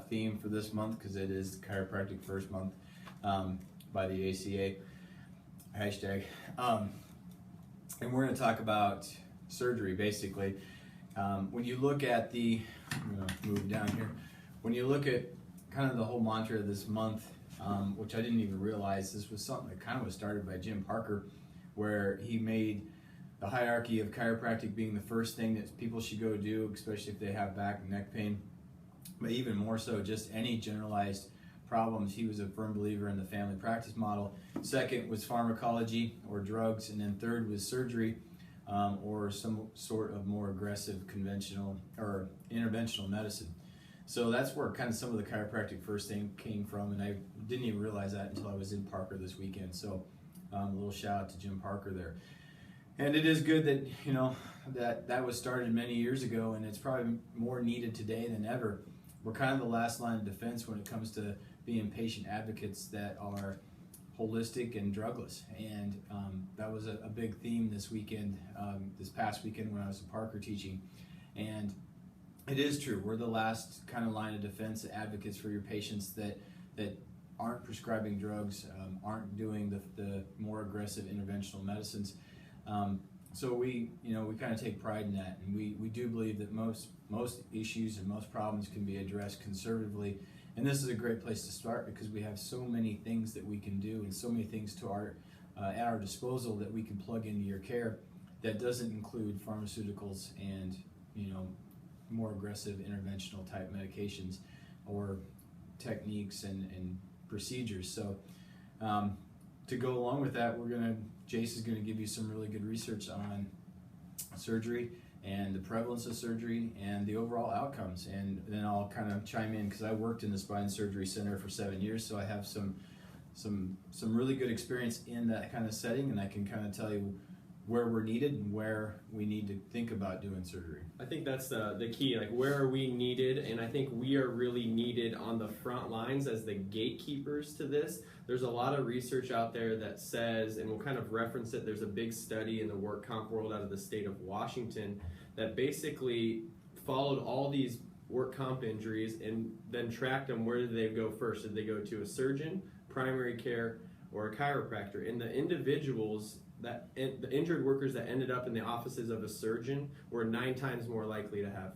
theme for this month because it is Chiropractic First Month by the ACA hashtag. And we're going to talk about surgery basically. When you look at the, I'm going to move down here. When you look at kind of the whole mantra of this month, which I didn't even realize, this was something that kind of was started by Jim Parker, where he made the hierarchy of chiropractic being the first thing that people should go do, especially if they have back and neck pain, but even more so just any generalized problems. He was a firm believer in the family practice model. Second was pharmacology or drugs, and then third was surgery or some sort of more aggressive conventional or interventional medicine. So that's where kind of some of the chiropractic first thing came from, and I didn't even realize that until I was in Parker this weekend. So a little shout out to Jim Parker there. And it is good that, you know, that was started many years ago, and it's probably more needed today than ever. We're kind of the last line of defense when it comes to being patient advocates that are holistic and drugless. And that was a big theme this weekend, this past weekend when I was in Parker teaching. And it is true, we're the last kind of line of defense advocates for your patients that aren't prescribing drugs, aren't doing the more aggressive interventional medicines. So we kind of take pride in that, and we do believe that most issues and most problems can be addressed conservatively. And this is a great place to start because we have so many things that we can do and so many things at our disposal that we can plug into your care that doesn't include pharmaceuticals and, you know, more aggressive interventional type medications or techniques and procedures. So to go along with that, Jace is going to give you some really good research on surgery and the prevalence of surgery and the overall outcomes, and then I'll kind of chime in because I worked in the spine surgery center for 7 years, so I have some really good experience in that kind of setting, and I can kind of tell you where we're needed and where we need to think about doing surgery. I think that's the key, like where are we needed, and I think we are really needed on the front lines as the gatekeepers to this. There's a lot of research out there that says, and we'll kind of reference it, there's a big study in the work comp world out of the state of Washington that basically followed all these work comp injuries and then tracked them. Where did they go first? Did they go to a surgeon, primary care, or a chiropractor? And the individuals the injured workers that ended up in the offices of a surgeon were 9 times more likely to have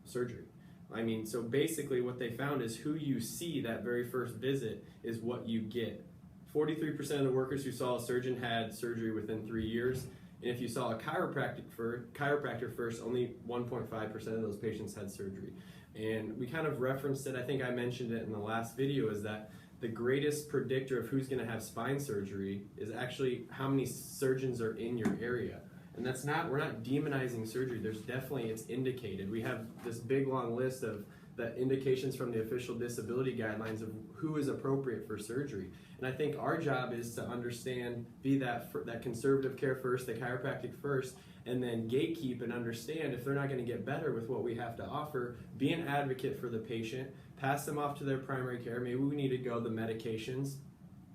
surgery. I mean, so basically what they found is who you see that very first visit is what you get. 43% of the workers who saw a surgeon had surgery within 3 years. And if you saw a chiropractor first, only 1.5% of those patients had surgery. And we kind of referenced it, I think I mentioned it in the last video, is that the greatest predictor of who's going to have spine surgery is actually how many surgeons are in your area. And we're not demonizing surgery. There's definitely, it's indicated. We have this big long list of the indications from the official disability guidelines of who is appropriate for surgery. And I think our job is to understand, be that conservative care first, the chiropractic first, and then gatekeep and understand if they're not going to get better with what we have to offer, be an advocate for the patient, pass them off to their primary care. Maybe we need to go the medications.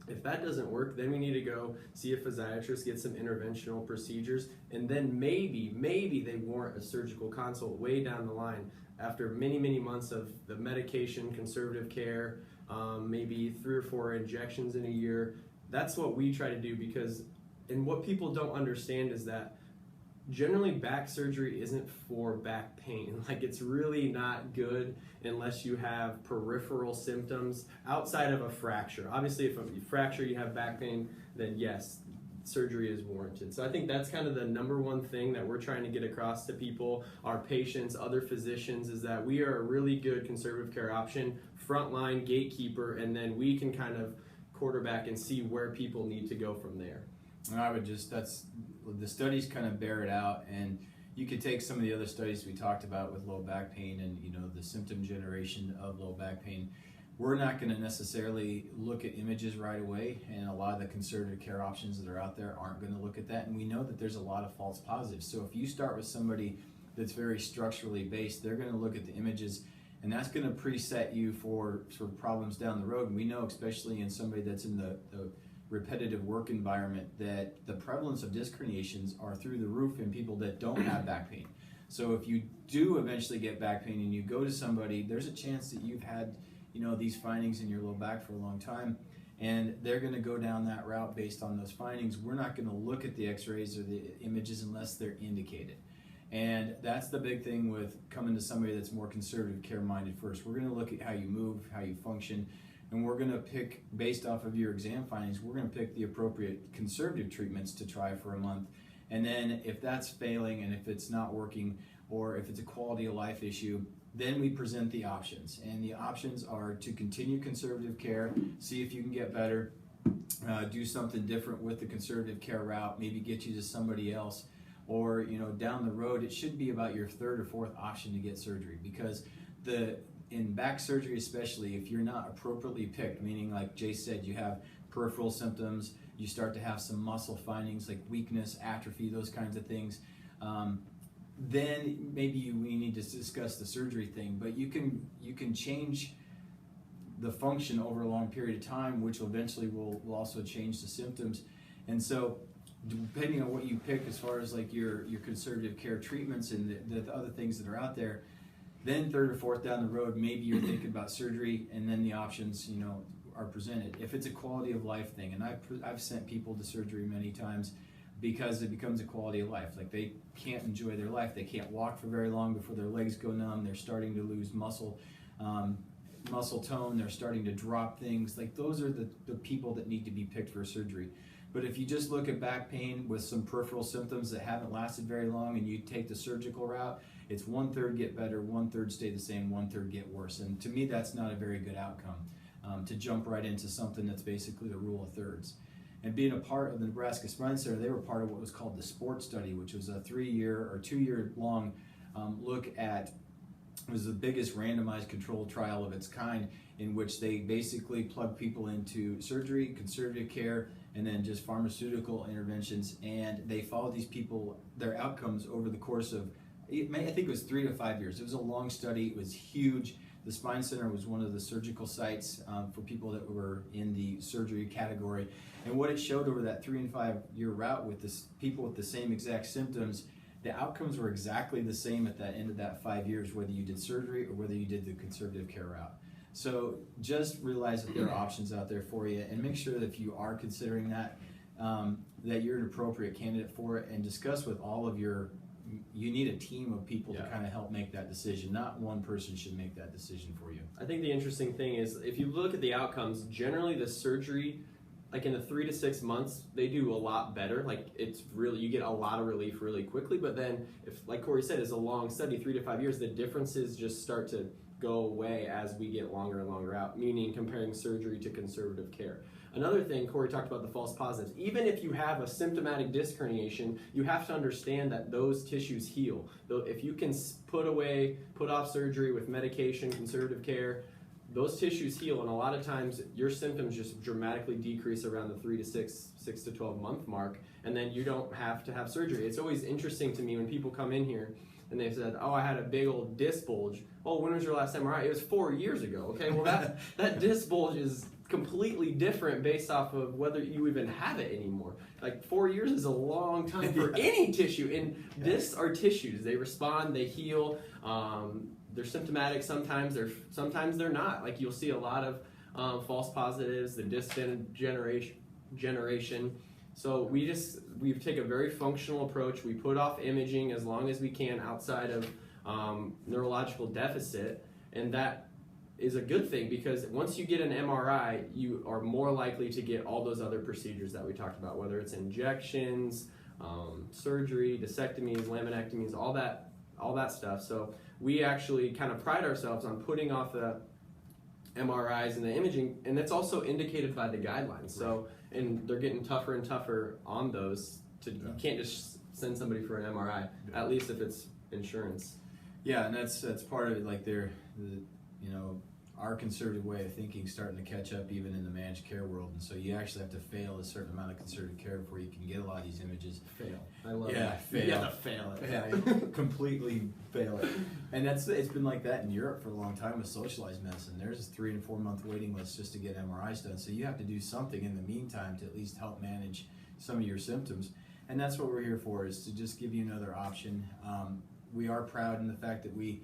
If that doesn't work, then we need to go see a physiatrist, get some interventional procedures, and then maybe they warrant a surgical consult way down the line after many, many months of the medication, conservative care, maybe 3 or 4 injections in a year. That's what we try to do and what people don't understand is that generally back surgery isn't for back pain. Like, it's really not good unless you have peripheral symptoms outside of a fracture. Obviously, if you fracture, you have back pain, then yes, surgery is warranted. So I think that's kind of the number one thing that we're trying to get across to people, our patients, other physicians, is that we are a really good conservative care option, frontline gatekeeper, and then we can kind of quarterback and see where people need to go from there. And I would the studies kind of bear it out, and you could take some of the other studies we talked about with low back pain and, you know, the symptom generation of low back pain. We're not going to necessarily look at images right away, and a lot of the conservative care options that are out there aren't going to look at that, and we know that there's a lot of false positives. So if you start with somebody that's very structurally based, they're going to look at the images, and that's going to preset you for problems down the road. And we know, especially in somebody that's in the repetitive work environment, that the prevalence of disc herniations are through the roof in people that don't have back pain. So if you do eventually get back pain and you go to somebody, there's a chance that you've had, these findings in your low back for a long time, and they're going to go down that route based on those findings. We're not going to look at the x-rays or the images unless they're indicated. And that's the big thing with coming to somebody that's more conservative care minded first. We're going to look at how you move, how you function, and we're going to pick, based off of your exam findings, we're going to pick the appropriate conservative treatments to try for a month. And then if that's failing and if it's not working or if it's a quality of life issue, then we present the options. And the options are to continue conservative care, see if you can get better, do something different with the conservative care route, maybe get you to somebody else, or down the road it should be about your third or fourth option to get surgery, because in back surgery especially, if you're not appropriately picked, meaning like Jay said, you have peripheral symptoms, you start to have some muscle findings like weakness, atrophy, those kinds of things, then maybe we need to discuss the surgery thing. But you can change the function over a long period of time, which eventually will also change the symptoms. And so depending on what you pick as far as like your conservative care treatments and the other things that are out there, then third or fourth down the road, maybe you're thinking about surgery, and then the options are presented. If it's a quality of life thing, and I've sent people to surgery many times because it becomes a quality of life. Like they can't enjoy their life, they can't walk for very long before their legs go numb, they're starting to lose muscle tone, they're starting to drop things. Like those are the people that need to be picked for surgery. But if you just look at back pain with some peripheral symptoms that haven't lasted very long and you take the surgical route, it's 1/3 get better, 1/3 stay the same, 1/3 get worse. And to me, that's not a very good outcome, to jump right into something that's basically the rule of thirds. And being a part of the Nebraska Spine Center, they were part of what was called the SPORT study, which was a 3-year or 2-year long look at, it was the biggest randomized controlled trial of its kind, in which they basically plugged people into surgery, conservative care, and then just pharmaceutical interventions. And they followed these people, their outcomes over the course of, I think it was 3 to 5 years. It was a long study, it was huge. The Spine Center was one of the surgical sites for people that were in the surgery category. And what it showed over that 3 and 5 year route with people with the same exact symptoms, the outcomes were exactly the same at the end of that 5 years, whether you did surgery or whether you did the conservative care route. So just realize that there are options out there for you, and make sure that if you are considering that, that you're an appropriate candidate for it, and discuss with all of you need a team of people to kind of help make that decision. Not one person should make that decision for you. I think the interesting thing is, if you look at the outcomes, generally the surgery, like in the 3 to 6 months, they do a lot better. Like it's really, you get a lot of relief really quickly. But then, if like Corey said, it's a long study, 3 to 5 years, the differences just start to go away as we get longer and longer out, meaning comparing surgery to conservative care. Another thing, Corey talked about the false positives. Even if you have a symptomatic disc herniation, you have to understand that those tissues heal. Though if you can put off surgery with medication, conservative care, those tissues heal, and a lot of times your symptoms just dramatically decrease around the 3 to 6 to 12 month mark, and then you don't have to have surgery. It's always interesting to me when people come in here and they said, "Oh, I had a big old disc bulge." "Oh, when was your last MRI?" "It was 4 years ago." Okay, well that disc bulge is completely different based off of whether you even have it anymore. Like 4 years is a long time for any tissue, and discs are tissues. They respond, they heal. They're symptomatic sometimes. They're not. Like you'll see a lot of false positives, the disc generation. So we take a very functional approach. We put off imaging as long as we can outside of neurological deficit, and that is a good thing, because once you get an MRI, you are more likely to get all those other procedures that we talked about, whether it's injections, surgery, discectomies, laminectomies, all that stuff. So we actually kind of pride ourselves on putting off the MRIs and the imaging, and that's also indicated by the guidelines. So, and they're getting tougher and tougher on those. You can't just send somebody for an MRI, at least if it's insurance. Yeah, and that's part of it. Like our conservative way of thinking starting to catch up even in the managed care world, and so you actually have to fail a certain amount of conservative care before you can get a lot of these images. Fail. I love that. Fail. You have to fail it. Yeah, completely fail it. And it's been like that in Europe for a long time with socialized medicine. There's a 3 and 4 month waiting list just to get MRIs done. So you have to do something in the meantime to at least help manage some of your symptoms. And that's what we're here for, is to just give you another option. we are proud in the fact that we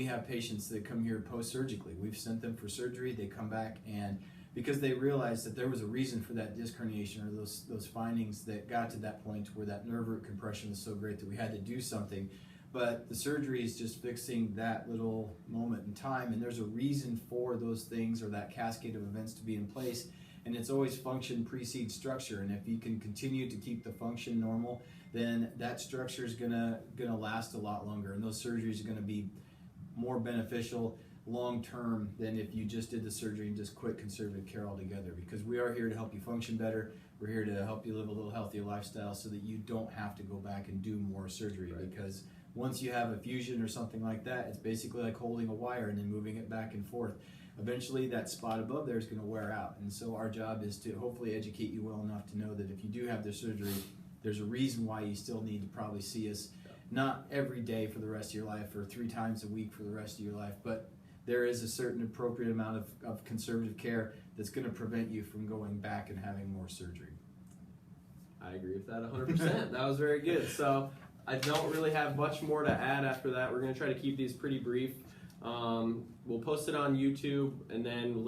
have patients that come here post-surgically. We've sent them for surgery, they come back, and because they realized that there was a reason for that disc herniation or those findings that got to that point where that nerve root compression was so great that we had to do something. But the surgery is just fixing that little moment in time, and there's a reason for those things or that cascade of events to be in place, and it's always function precedes structure. And if you can continue to keep the function normal, then that structure is gonna last a lot longer, and those surgeries are gonna be more beneficial long term than if you just did the surgery and just quit conservative care altogether, because we are here to help you function better. We're here to help you live a little healthier lifestyle so that you don't have to go back and do more surgery. Right. Because once you have a fusion or something like that, it's basically like holding a wire and then moving it back and forth. Eventually that spot above there is going to wear out, and so our job is to hopefully educate you well enough to know that if you do have the surgery, there's a reason why you still need to probably see us, not every day for the rest of your life or 3 times a week for the rest of your life, but there is a certain appropriate amount of conservative care that's going to prevent you from going back and having more surgery. I agree with that 100%. That was very good. So I don't really have much more to add after that. We're going to try to keep these pretty brief. We'll post it on YouTube, and then